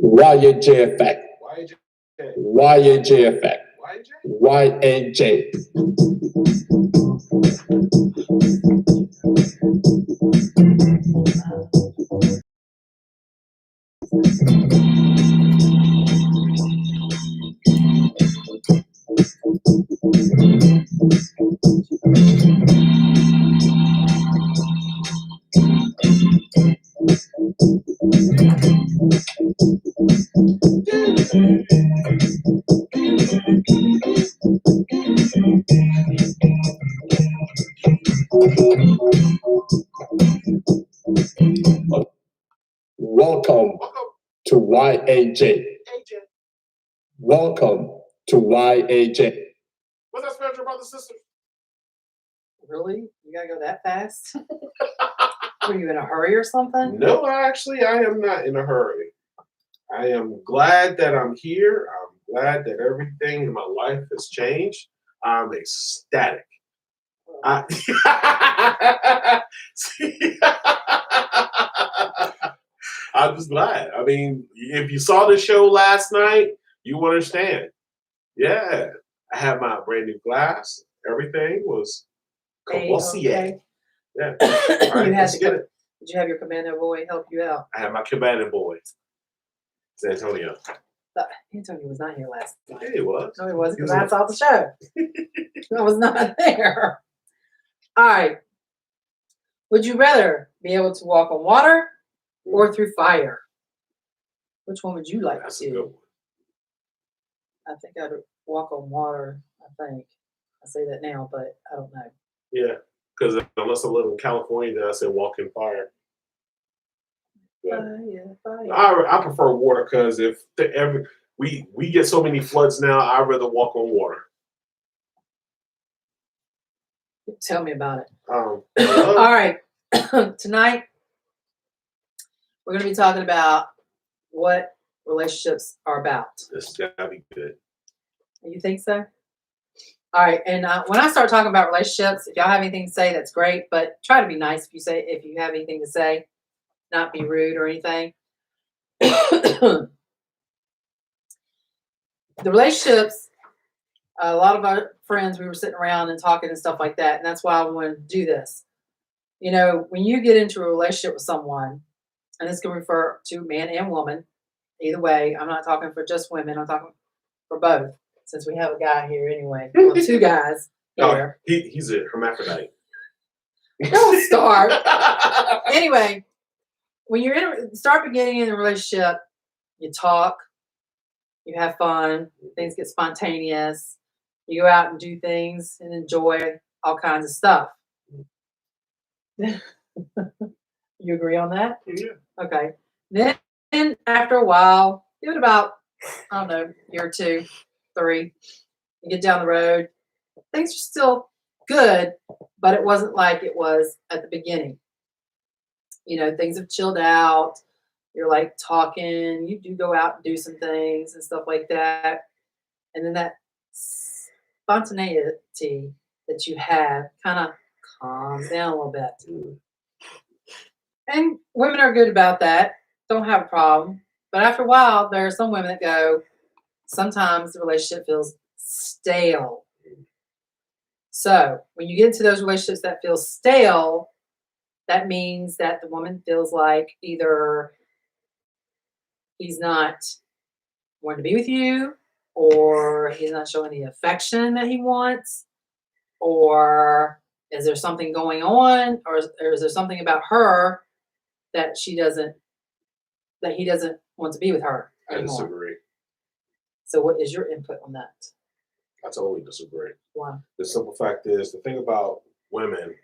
YAJ effect. YAJ effect. YAJ. Welcome to YAJ. Welcome to YAJ. What's that, spiritual brothers and sisters? Really? You gotta go that fast? Are you in a hurry or something? No, I am not in a hurry. I am glad that I'm here. I'm glad that everything in my life has changed. I'm ecstatic. I'm just glad. I mean, if you saw the show last night, you understand. Yeah, I had my brand new glass. Everything was Cavossier. Okay. Yeah. All right, let's get it. Did you have your commando boy help you out? I had my commando boy, San Antonio. Antonio was not here last night. Yeah, he was. No, he wasn't, because I saw the show. I was not there. All right. Would you rather be able to walk on water or through fire? Which one would you like That's to a good do? one. I think I'd walk on water, I think. I say that now, but I don't know. Yeah, because unless I live in California, then I say walk in fire. But Fire. I prefer water because we get so many floods now, I'd rather walk on water. Tell me about it. All right. Tonight, we're going to be talking about what relationships are about. This is gotta be good. You think so? All right. And when I start talking about relationships, if y'all have anything to say, that's great. But try to be nice if you have anything to say, not be rude or anything. The relationships, a lot of our friends, we were sitting around and talking and stuff like that. And that's why I wanted to do this. You know, when you get into a relationship with someone, and this can refer to man and woman, either way, I'm not talking for just women, I'm talking for both, since we have a guy here anyway. Well, two guys here. No, he's a hermaphrodite. Don't start. Anyway, when you're start beginning in a relationship, you talk, you have fun, things get spontaneous, you go out and do things and enjoy all kinds of stuff. You agree on that? Yeah. Okay. Then after a while, give it about, I don't know, a year or 2, 3, you get down the road, things are still good, but it wasn't like it was at the beginning. You know, things have chilled out. You're like talking, you do go out and do some things and stuff like that. And then that spontaneity that you have kind of calms down a little bit. And women are good about that. Don't have a problem. But after a while, there are some women that go, sometimes the relationship feels stale. So when you get into those relationships that feel stale, that means that the woman feels like either he's not wanting to be with you, or he's not showing the affection that he wants, or is there something going on, or is there something about her that he doesn't want to be with her anymore? I disagree. So what is your input on that? I totally disagree. Why? The simple fact is, the thing about women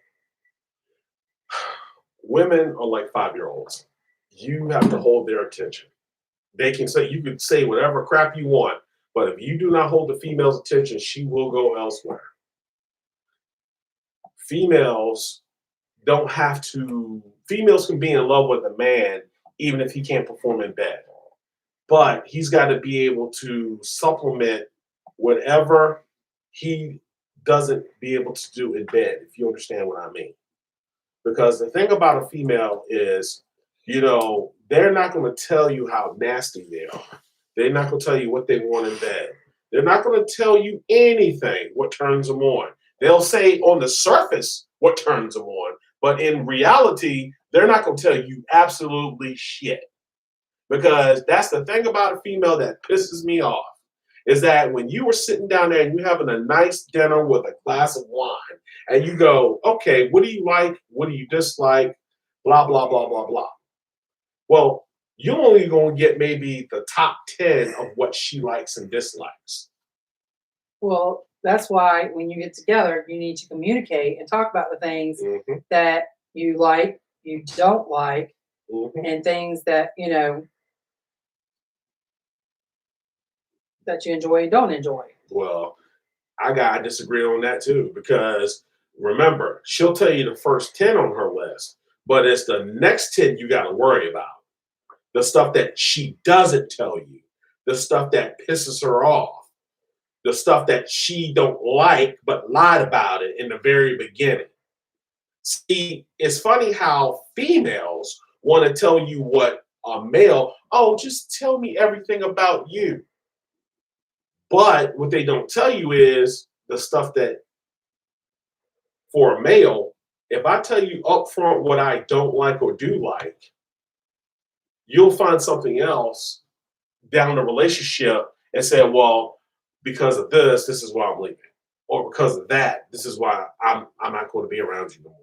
are like 5-year-olds. You have to hold their attention. You could say whatever crap you want, but if you do not hold the female's attention, she will go elsewhere. Females can be in love with a man even if he can't perform in bed. But he's got to be able to supplement whatever he doesn't be able to do in bed, if you understand what I mean. Because the thing about a female is You know, they're not going to tell you how nasty they are. They're not going to tell you what they want in bed. They're not going to tell you anything what turns them on. They'll say on the surface what turns them on, but in reality, they're not going to tell you absolutely shit. Because that's the thing about a female that pisses me off, is that when you were sitting down there and you're having a nice dinner with a glass of wine, and you go, okay, what do you like? What do you dislike? Blah, blah, blah, blah, blah. Well, you're only going to get maybe the top 10 of what she likes and dislikes. Well, that's why when you get together, you need to communicate and talk about the things Mhm, that you like, you don't like, mhm. and things that, you know, that you enjoy and don't enjoy. Well, I disagree on that too, because remember, she'll tell you the first 10 on her list, but it's the next 10 you got to worry about. The stuff that she doesn't tell you, the stuff that pisses her off, the stuff that she don't like but lied about it in the very beginning. See, it's funny how females want to tell you what a male, oh, just tell me everything about you. But what they don't tell you is the stuff that for a male, if I tell you up front what I don't like or do like, you'll find something else down the relationship and say, well, because of this, this is why I'm leaving. Or because of that, this is why I'm not going to be around you no more.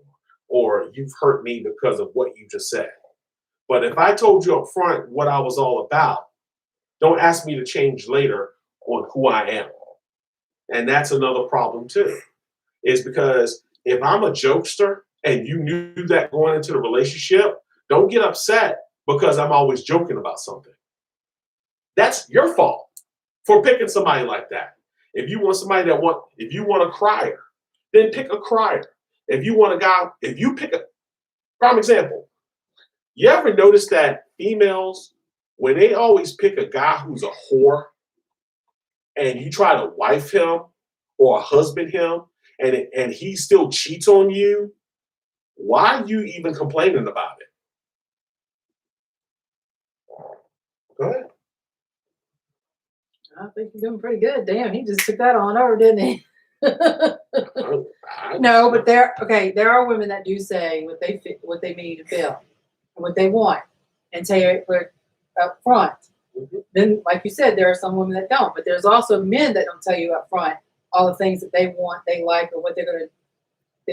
Or you've hurt me because of what you just said. But if I told you up front what I was all about, don't ask me to change later on who I am. And that's another problem too. Is because if I'm a jokester and you knew that going into the relationship, don't get upset because I'm always joking about something. That's your fault for picking somebody like that. If you want somebody if you want a crier, then pick a crier. If you want a guy, if you pick a prime example, you ever notice that females, when they always pick a guy who's a whore and you try to wife him or husband him and he still cheats on you, why are you even complaining about it? Go ahead. I think you're doing pretty good. Damn, he just took that on over, didn't he? No, but there are women that do say what they need to feel and what they want and say it up front. Mhm. Then, like you said, there are some women that don't, but there's also men that don't tell you up front all the things that they want, they like, or what they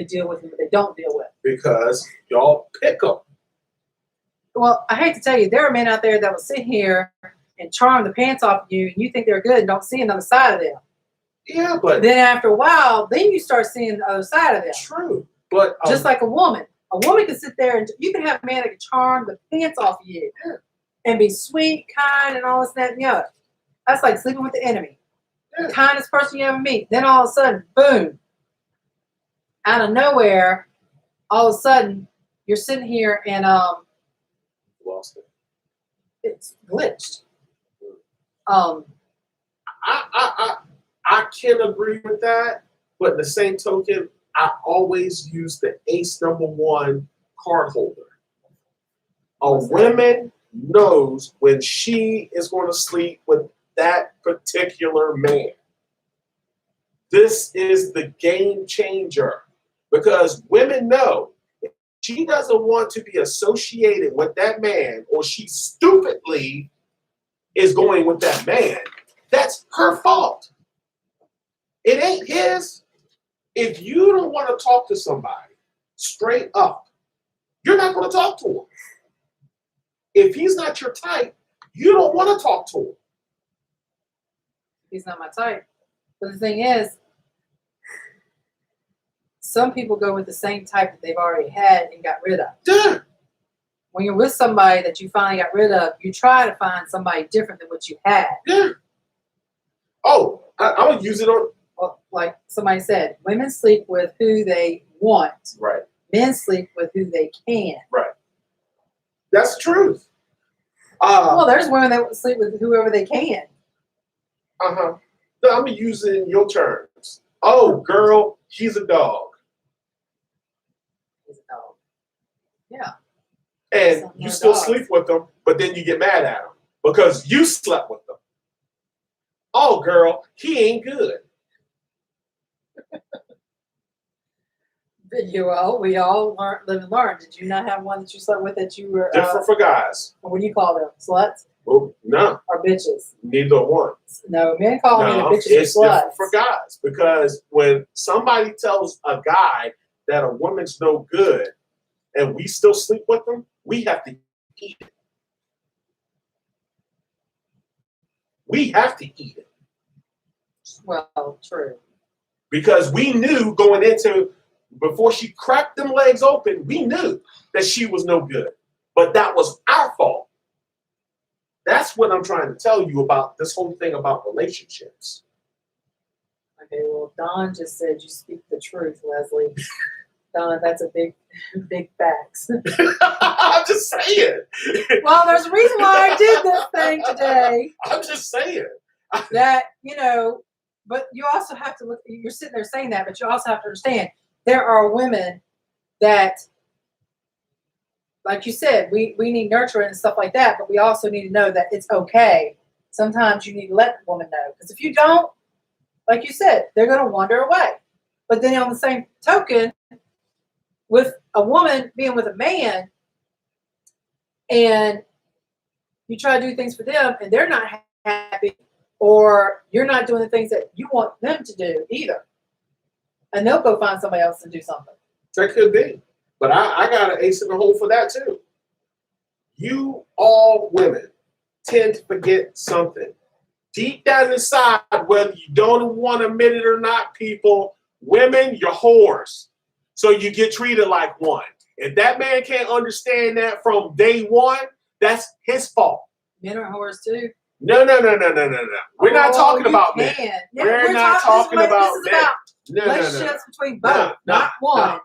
deal with and what they don't deal with. Because y'all pick them. Well, I hate to tell you, there are men out there that will sit here and charm the pants off of you, and you think they're good and don't see another side of them. Yeah, but Then after a while, then you start seeing the other side of them. true. But Just like a woman can sit there and you can have a man that can charm the pants off of you and be sweet, kind, and all this, that, and the other. That's like sleeping with the enemy. Yeah. The kindest person you ever meet. Then all of a sudden, boom, out of nowhere, all of a sudden, you're sitting here and lost it. it's glitched. I can agree with that, but the same token, I always use the ace number one card holder. A woman knows when she is going to sleep with that particular man. This is the game changer because women know if she doesn't want to be associated with that man or she stupidly is going with that man, that's her fault. It ain't his. If you don't want to talk to somebody straight up, you're not going to talk to him. If he's not your type, you don't want to talk to him. He's not my type. But the thing is, some people go with the same type that they've already had and got rid of. Yeah. When you're with somebody that you finally got rid of, you try to find somebody different than what you had. Yeah. Oh, I'm going to use it on. Well, like somebody said, women sleep with who they want. Right. Men sleep with who they can. Right. That's the truth. Well, there's women that sleep with whoever they can. Uh-huh. No, I'm using your terms. Oh, girl, he's a dog. He's a dog. Yeah. and Something you like still dogs. sleep with them, but then you get mad at them because you slept with them. Oh, girl, he ain't good. We all live and learn. Did you not have one that you slept with that you were, Different for guys. what do you call them? Sluts Well, no, or bitches? neither one. No, men call me the No, bitches it's or different sluts. for guys because when somebody tells a guy that a woman's no good and we still sleep with them, we have to eat it. We have to eat it Well, true. because we knew going into before she cracked them legs open, we knew that she was no good, but that was our fault. That's what I'm trying to tell you about this whole thing about relationships. Okay, well, Don just said you speak the truth, Leslie. Don, that's a big facts. I'm just saying. Well, there's a reason why I did this thing today. I'm just saying. That, but you also have to look, you're sitting there saying that, but you also have to understand there are women that, like you said, we need nurturing and stuff like that, but we also need to know that it's okay. Sometimes you need to let the woman know. Because if you don't, like you said, they're going to wander away. But then on the same token, with a woman being with a man and you try to do things for them and they're not happy, or you're not doing the things that you want them to do either. And they'll go find somebody else and do something. That could be. But I got an ace in the hole for that too. You all women tend to forget something. Deep down inside, whether you don't want to admit it or not, people, women, you're whores. So you get treated like one. If that man can't understand that from day one, that's his fault. Men are whores too. No. We're not talking about men. Yeah, We're not talking about this is men. about No. relationships between both, No, not one. no.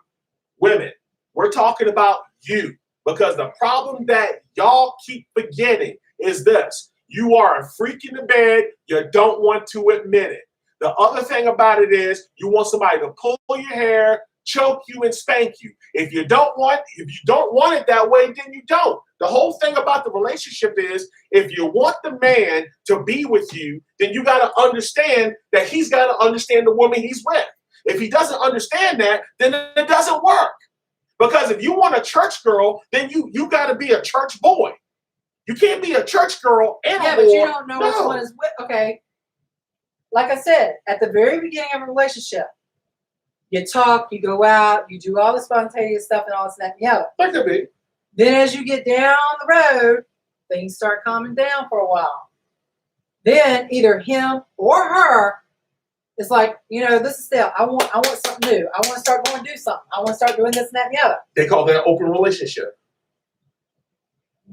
Women, we're talking about you. Because the problem that y'all keep forgetting is this. You are a freak in the bed. You don't want to admit it. The other thing about it is you want somebody to pull your hair, choke you, and spank you. If you don't want it that way, then you don't. The whole thing about the relationship is if you want the man to be with you, then you got to understand that he's got to understand the woman he's with. If he doesn't understand that, then it doesn't work. Because if you want a church girl, then you got to be a church boy. You can't be a church girl and Yeah, a but boy. you don't know which one is with. Okay. Like I said, at the very beginning of a relationship, you talk, you go out, you do all the spontaneous stuff and all this, that, and the other. That could be. Then as you get down the road, things start calming down for a while. Then either him or her is like, this is still, I want something new. I want to start going to do something. I want to start doing this and that and the other. They call that an open relationship.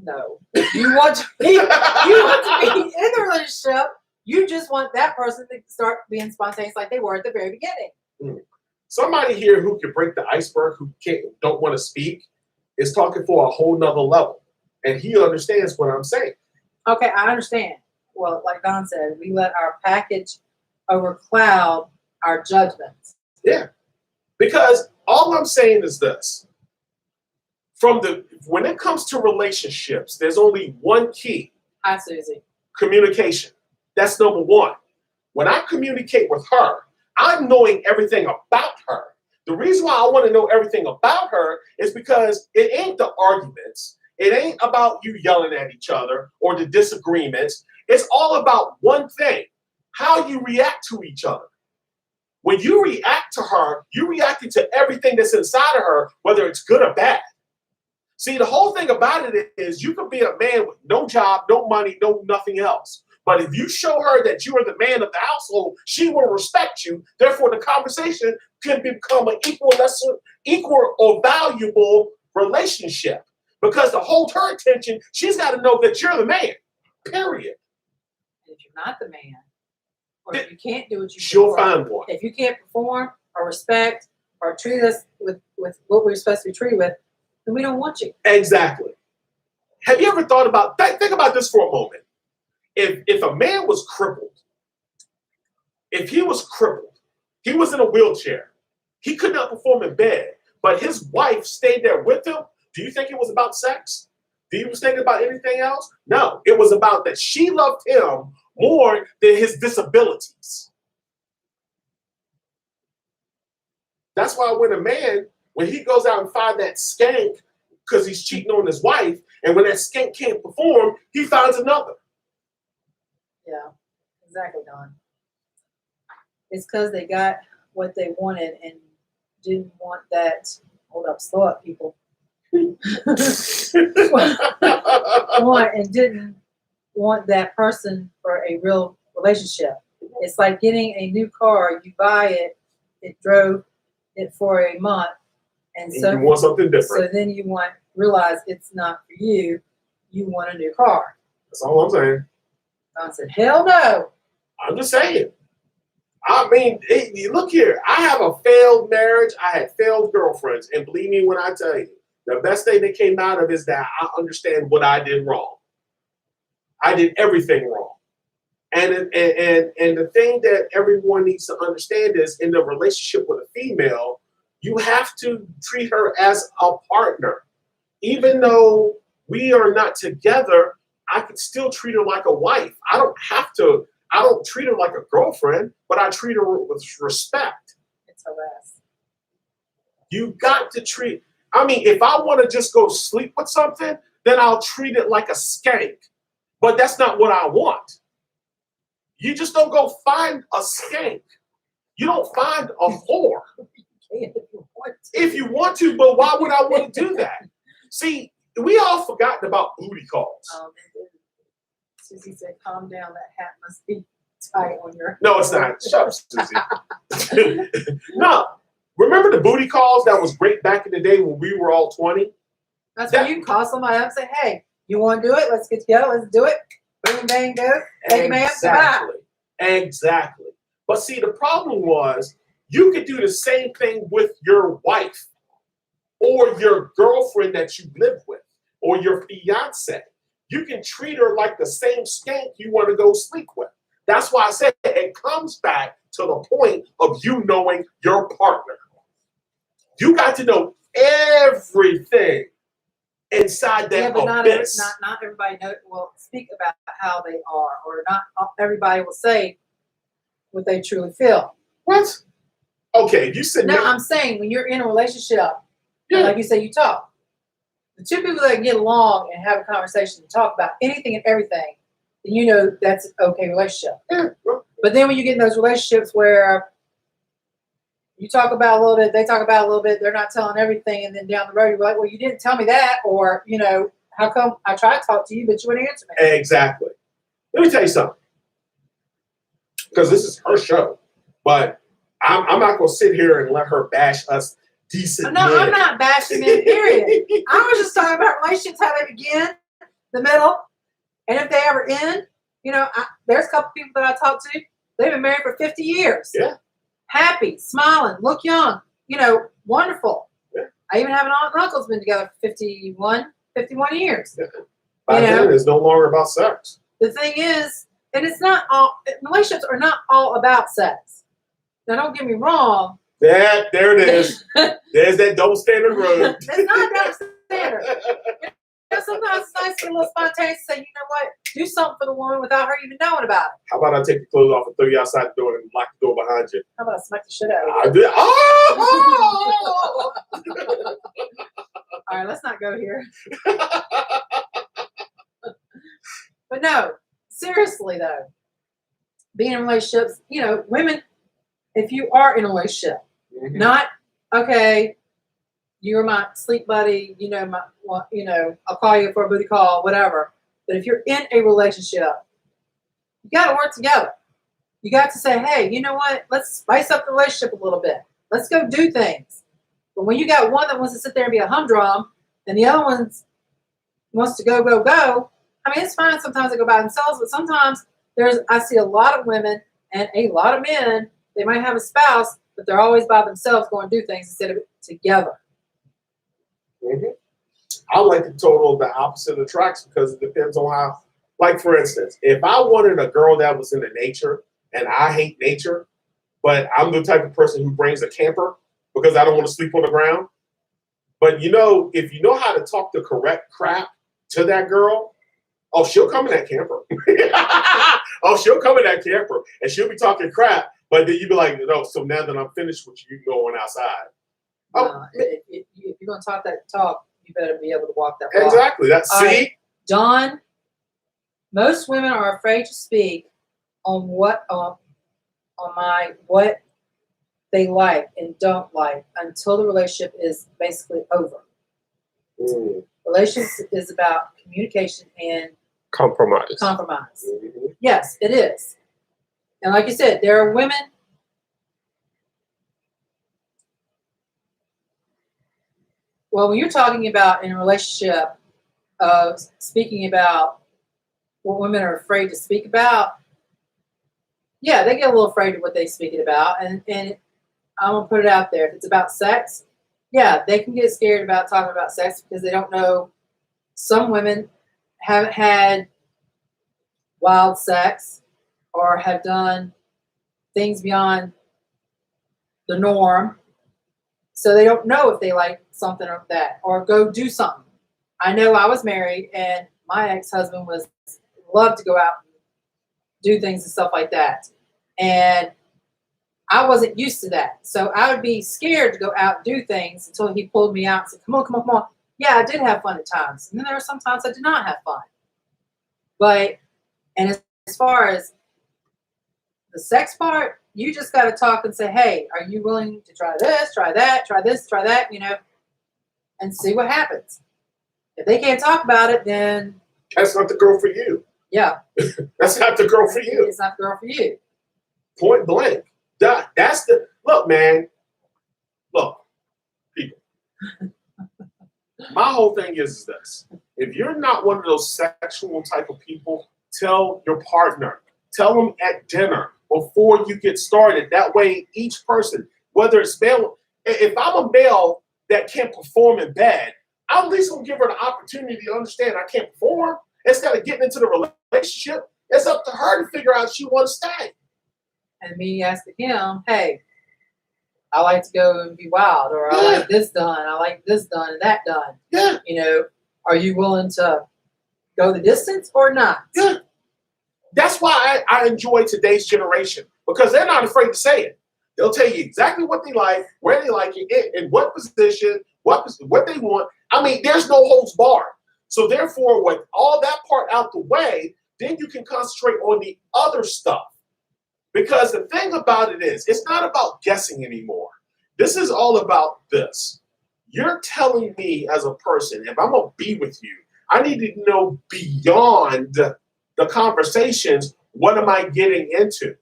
No. You want to be in the relationship. You just want that person to start being spontaneous like they were at the very beginning. Somebody here who can break the iceberg, who don't want to speak, is talking for a whole nother level. And he understands what I'm saying. Okay, I understand. Well, like Don said, we let our package overcloud our judgments. Yeah. Because all I'm saying is this. When it comes to relationships, there's only one key. Hi, Susie. Communication. That's number one. When I communicate with her, I'm knowing everything about her. The reason why I want to know everything about her is because it ain't the arguments. It ain't about you yelling at each other or the disagreements. It's all about one thing, how you react to each other. When you react to her, you're reacting to everything that's inside of her, whether it's good or bad. See, the whole thing about it is you can be a man with no job, no money, no nothing else. But if you show her that you are the man of the household, she will respect you. Therefore, the conversation can become an equal or valuable relationship. Because to hold her attention, she's got to know that you're the man. Period. And if you're not the man, or if you can't do what you She'll do, find one. if you can't perform or respect or treat us with what we're supposed to be treated with, then we don't want you. Exactly. Have you ever thought about that? Think about this for a moment. If a man was crippled, he was in a wheelchair, he could not perform in bed, but his wife stayed there with him Do you think it was about sex? Do you was thinking about anything else? No, it was about that she loved him more than his disabilities. That's why when he goes out and finds that skank because he's cheating on his wife, and when that skank can't perform, he finds another. Yeah, exactly, Don. It's because they got what they wanted and didn't want that. Hold up, slow up, people. Didn't want that person for a real relationship. It's like getting a new car. You buy it, it drove it for a month, and so you want something different. So then you realize it's not for you. You want a new car. That's all I'm saying. I said, hell no. I'm just saying. I mean, look here. I have a failed marriage. I had failed girlfriends. And believe me when I tell you, the best thing that came out of it is that I understand what I did wrong. I did everything wrong. And the thing that everyone needs to understand is in the relationship with a female, you have to treat her as a partner. Even though we are not together, I can still treat her like a wife. I don't treat her like a girlfriend, but I treat her with respect. It's a rest. You got to treat, if I want to just go sleep with something, then I'll treat it like a skank. But that's not what I want. You just don't go find a skank. You don't find a whore. If you want to, but why would I want to do that? See, we all forgotten about booty calls. Susie said, calm down, that hat must be tight on your head. No, it's not. Shut up, Susie. No. Remember the booty calls that was great back in the day when we were all 20? That's where you can call somebody up and say, hey, you want to do it? Let's get together. Let's do it. Boom, bang, go. Thank you, ma'am. Goodbye. Exactly. But see, the problem was you could do the same thing with your wife or your girlfriend that you live with or your fiance. You can treat her like the same skank you want to go sleep with. That's why I said it comes back to the point of you knowing your partner. You got to know everything inside that abyss. Not everybody will speak about how they are, or not everybody will say what they truly feel. What? Okay, you said no. I'm saying when you're in a relationship, yeah. Like you say, you talk. The two people that get along and have a conversation and talk about anything and everything, then you know that's an okay relationship. Yeah. But then when you get in those relationships where you talk about a little bit, they talk about a little bit, they're not telling everything, and then down the road you're like, well, you didn't tell me that, or, how come I tried to talk to you, but you wouldn't answer me? Exactly. Let me tell you something. Because this is her show. But I'm not going to sit here and let her bash us decent men. I'm not bashing men, period. I was just talking about relationships, how they begin, the middle, and if they ever end. There's a couple people that I talk to, they've been married for 50 years. Yeah. Happy, smiling, look young, wonderful. Yeah. I even have an aunt and uncle who's been together for 51 years. Yeah. By then, it's no longer about sex. The thing is, and it's not all, relationships are not all about sex. Now, don't get me wrong. There it is. There's that double standard road. That's not double standard. Sometimes it's nice to be a little spontaneous and say, you know what, do something for the woman without her even knowing about it. How about I take the clothes off and throw you outside the door and lock the door behind you? How about I smack the shit out of you? I did. Oh! All right, let's not go here. But no, seriously though, being in relationships, women, if you are in a relationship, not, okay, you're my sleep buddy, I'll call you for a booty call, whatever. But if you're in a relationship, you got to work together. You got to say, hey, you know what? Let's spice up the relationship a little bit. Let's go do things. But when you got one that wants to sit there and be a humdrum and the other one wants to go, it's fine. Sometimes they go by themselves, but sometimes I see a lot of women and a lot of men, they might have a spouse, but they're always by themselves going to do things instead of together. Mm-hmm. I like the total the opposite attracts because it depends on how, like for instance, if I wanted a girl that was into nature and I hate nature, but I'm the type of person who brings a camper because I don't want to sleep on the ground, But you know, if you know how to talk the correct crap to that girl, oh, she'll come in that camper. Oh, she'll come in that camper and she'll be talking crap. But then you be like, no, so now that I'm finished with you, you can go on outside. Oh, if you're going to talk that talk, you better be able to walk that walk. exactly. That's All see. right. Dawn, most women are afraid to speak on what they like and don't like until the relationship is basically over. Mm, Relationship is about communication and compromise. compromise. Mhm. Yes, it is. And like you said, there are women. Well, when you're talking about in a relationship of speaking about what women are afraid to speak about, yeah, they get a little afraid of what they speak about. And I'm going to put it out there. If it's about sex, yeah, they can get scared about talking about sex because they don't know. Some women haven't had wild sex or have done things beyond the norm. So they don't know if they like something or that or go do something. I know I was married and my ex-husband loved to go out and do things and stuff like that. And I wasn't used to that. So I would be scared to go out and do things until he pulled me out and said, come on, come on, come on. Yeah, I did have fun at times. And then there were some times I did not have fun. But, and as far as the sex part, you just got to talk and say, hey, are you willing to try this, try that, try this, try that, and see what happens. If they can't talk about it, then That's not the girl for you. yeah. That's not the girl for you. It's not the girl for you. Point blank. That's the look, man. Look, people. My whole thing is this. If you're not one of those sexual type of people, tell your partner. Tell them at dinner before you get started. That way, each person, whether it's male, if I'm a male that can't perform in bed, I'm at least gonna give her the opportunity to understand I can't perform. Instead of getting into the relationship, it's up to her to figure out if she wants to stay. And me asking him, hey, I like to go and be wild, or I like this done, I like this done and that done. Yeah. Are you willing to go the distance or not? Yeah. That's why I enjoy today's generation, because they're not afraid to say it. They'll tell you exactly what they like, where they like it, in what position, what they want. I mean, there's no holds barred. So therefore, with all that part out the way, then you can concentrate on the other stuff. Because the thing about it is, it's not about guessing anymore. This is all about this. You're telling me as a person, if I'm going to be with you, I need to know beyond the conversations, what am I getting into?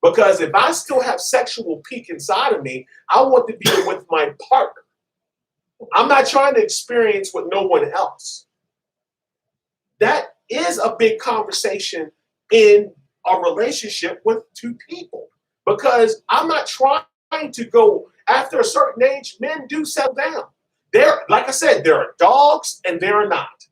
Because if I still have sexual peak inside of me, I want to be with my partner. I'm not trying to experience with no one else. That is a big conversation in a relationship with two people, because I'm not trying to go after a certain age. Men do settle down. Like I said, there are dogs and there are not.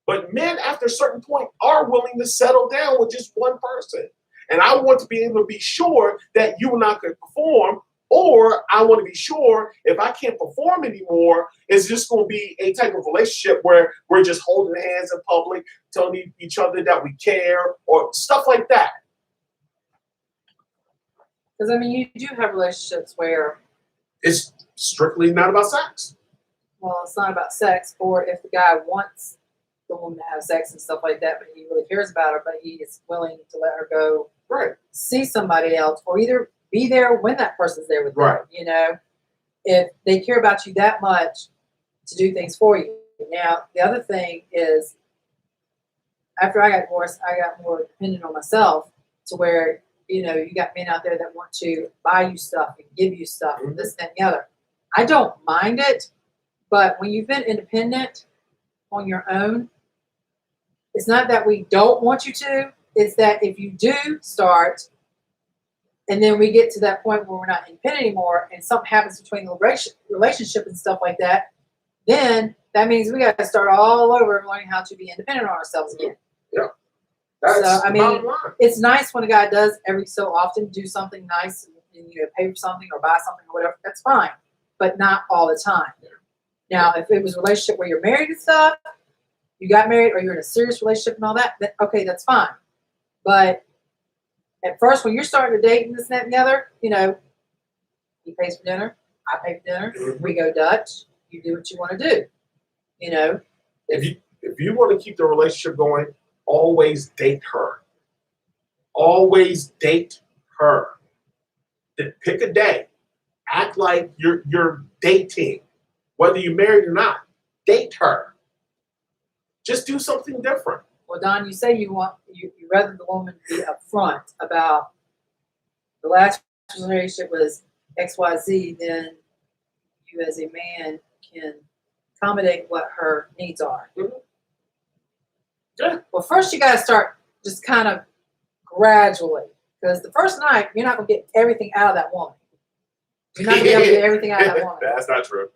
But men after a certain point are willing to settle down with just one person. And I want to be able to be sure that you are not going to perform, or I want to be sure if I can't perform anymore, it's just going to be a type of relationship where we're just holding hands in public, telling each other that we care, or stuff like that. Because, you do have relationships where It's strictly not about sex. well, it's not about sex, or if the guy wants the woman to have sex and stuff like that, but he really cares about her, but he is willing to let her go Right. see somebody else, or either be there when that person's there with Right. them. If they care about you that much to do things for you. Now, the other thing is, after I got divorced, I got more dependent on myself to where, you got men out there that want to buy you stuff and give you stuff and this, that, and the other. I don't mind it, but when you've been independent on your own, it's not that we don't want you to. It's that if you do start, and then we get to that point where we're not independent anymore, and something happens between the relationship and stuff like that, then that means we got to start all over and learning how to be independent on ourselves again. Yeah. That's So, the bottom line. It's nice when a guy does every so often do something nice and pay for something or buy something or whatever. That's fine, but not all the time. Now, if it was a relationship where you're married and stuff, you got married or you're in a serious relationship and all that, then okay, that's fine. But at first, when you're starting to date and this and that and the other, you know, he pays for dinner, I pay for dinner, we go Dutch, you do what you want to do. You know, If you want to keep the relationship going, always date her. Always date her. Pick a day. Act like you're dating, whether you're married or not. Date her. Just do something different. well, Don, you say you rather the woman be upfront about the last relationship was XYZ, then you as a man can accommodate what her needs are. Mhm. Yeah. Well, first you got to start just kind of gradually, because the first night you're not going to get everything out of that woman. You're not going to be able to get everything out of that woman. That's not true.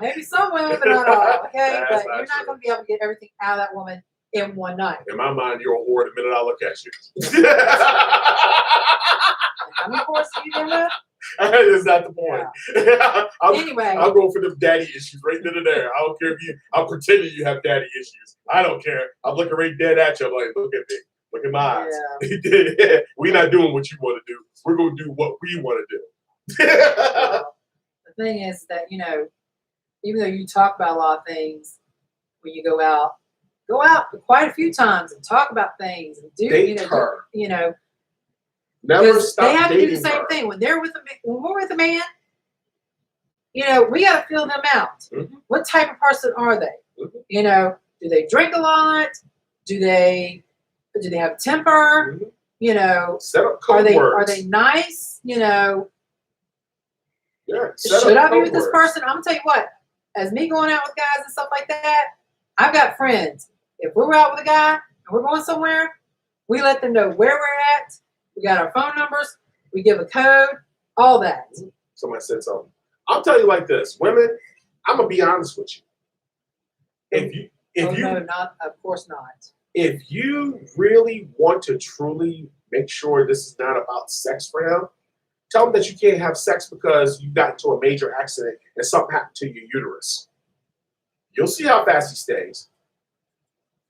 Maybe some women, but not all. Okay, That's but not you're not true. going to be able to get everything out of that woman in one night. In my mind, you're a whore the minute I look at you. How many courses you did with? That's not the point. Anyway, I'm going for them daddy issues right then and there. I don't care if I'm pretending you have daddy issues. I don't care. I'm looking right dead at you. I'm like, look at me. Look at my eyes. yeah. We're not doing what you want to do. We're going to do what we want to do. Well, the thing is that, you know, even though you talk about a lot of things when you go out quite a few times and talk about things and do, Date her. you know, Never because stop they have to do the dating same her. thing when we're with a man. You know, we got to feel them out. Mhm. What type of person are they? Mhm. You know, do they drink a lot? Do they have temper? Mhm. You know, Set up code are words. they nice? You know, Yeah, set should up I be code with this words. person? I'm gonna tell you what. As me going out with guys and stuff like that, I've got friends. If we're out with a guy and we're going somewhere, we let them know where we're at. We got our phone numbers. We give a code. All that. Somebody said something. I'll tell you like this, women. I'm gonna be honest with you. If No, not. Of course not. if you really want to truly make sure this is not about sex for him, tell him that you can't have sex because you got into a major accident and something happened to your uterus. You'll see how fast he stays.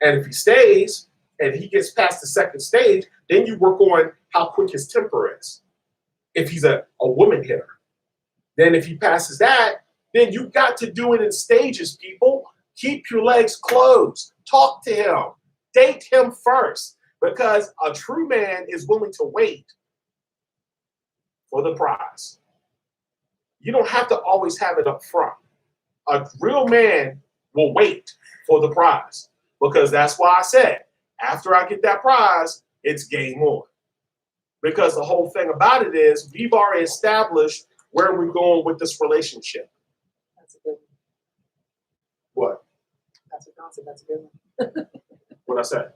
And if he stays and he gets past the second stage, then you work on how quick his temper is. If he's a woman hitter. Then if he passes that, then you got to do it in stages, people. Keep your legs closed. Talk to him. Date him first. Because a true man is willing to wait for the prize. You don't have to always have it up front. A real man will wait for the prize. Because that's why I said, after I get that prize, it's game on. Because the whole thing about it is we've already established where we're going with this relationship. That's a good one. What? That's a concept. That's a good one. What I said?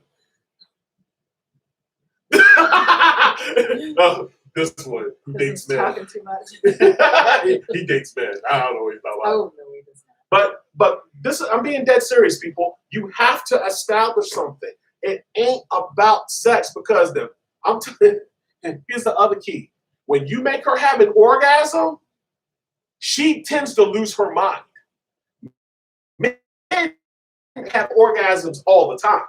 Oh, this one who This dates is men. talking too much. he dates men. I don't know what he's talking about. Oh no, he does not. But this I'm being dead serious, people. You have to establish something. It ain't about sex because here's the other key. When you make her have an orgasm, she tends to lose her mind. Men have orgasms all the time.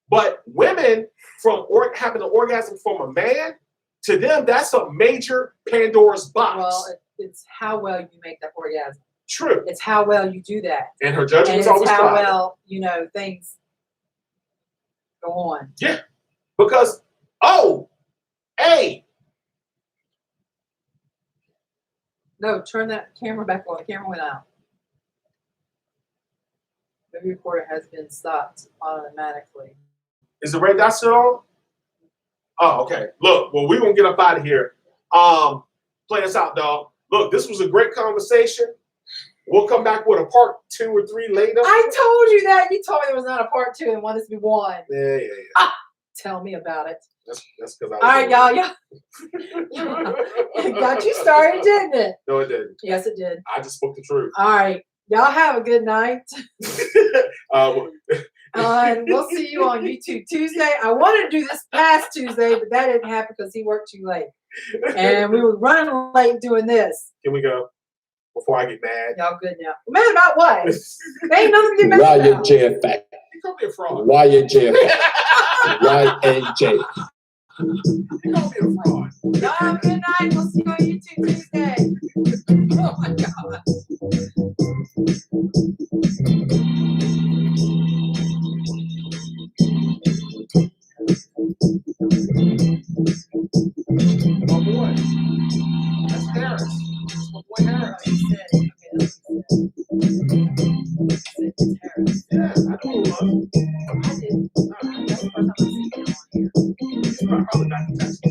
But women, from having an orgasm from a man, to them, that's a major Pandora's box. Well, it's how well you make that orgasm. True. It's how well you do that. And her And judgment is it's always how clouded. well, you know, things go on. Yeah. Because, hey, No, turn that camera back on. The camera went out. The recorder has been stopped automatically. is the red dot still on? Oh, okay. Look, well, we're going to get up out of here. Play us out, dog. Look, this was a great conversation. We'll come back with a part 2 or 3 later. I told you that. You told me there was not a part 2 and wanted this to be 1. Yeah. Tell me about it. That's because I was All right, y'all. It got you started, didn't it? No, it didn't. Yes, it did. I just spoke the truth. All right. Y'all have a good night. Well, And we'll see you on YouTube Tuesday. I wanted to do this past Tuesday, but that didn't happen because he worked too late. And we were running late doing this. Can we go? before I get mad. Y'all good now. Mad about what? They ain't nothing to get mad about. YAJ effect. You call me a fraud. YAJ effect. YAJ. You call me a fraud. Y'all have a good night. We'll see you on YouTube Tuesday. Oh my God. My boy. That's Harris. That's my boy Harris. You said, okay, that's what you said. You said it's Harris. Yeah, I know who it was. I did. That's the first time I've seen him on here. He's probably not in Texas.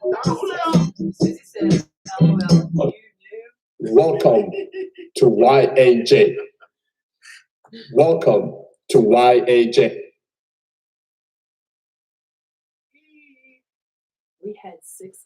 Nah, Julio. Susie said, LOL, you knew. Welcome to YAJ. Welcome to YAJ. We had 6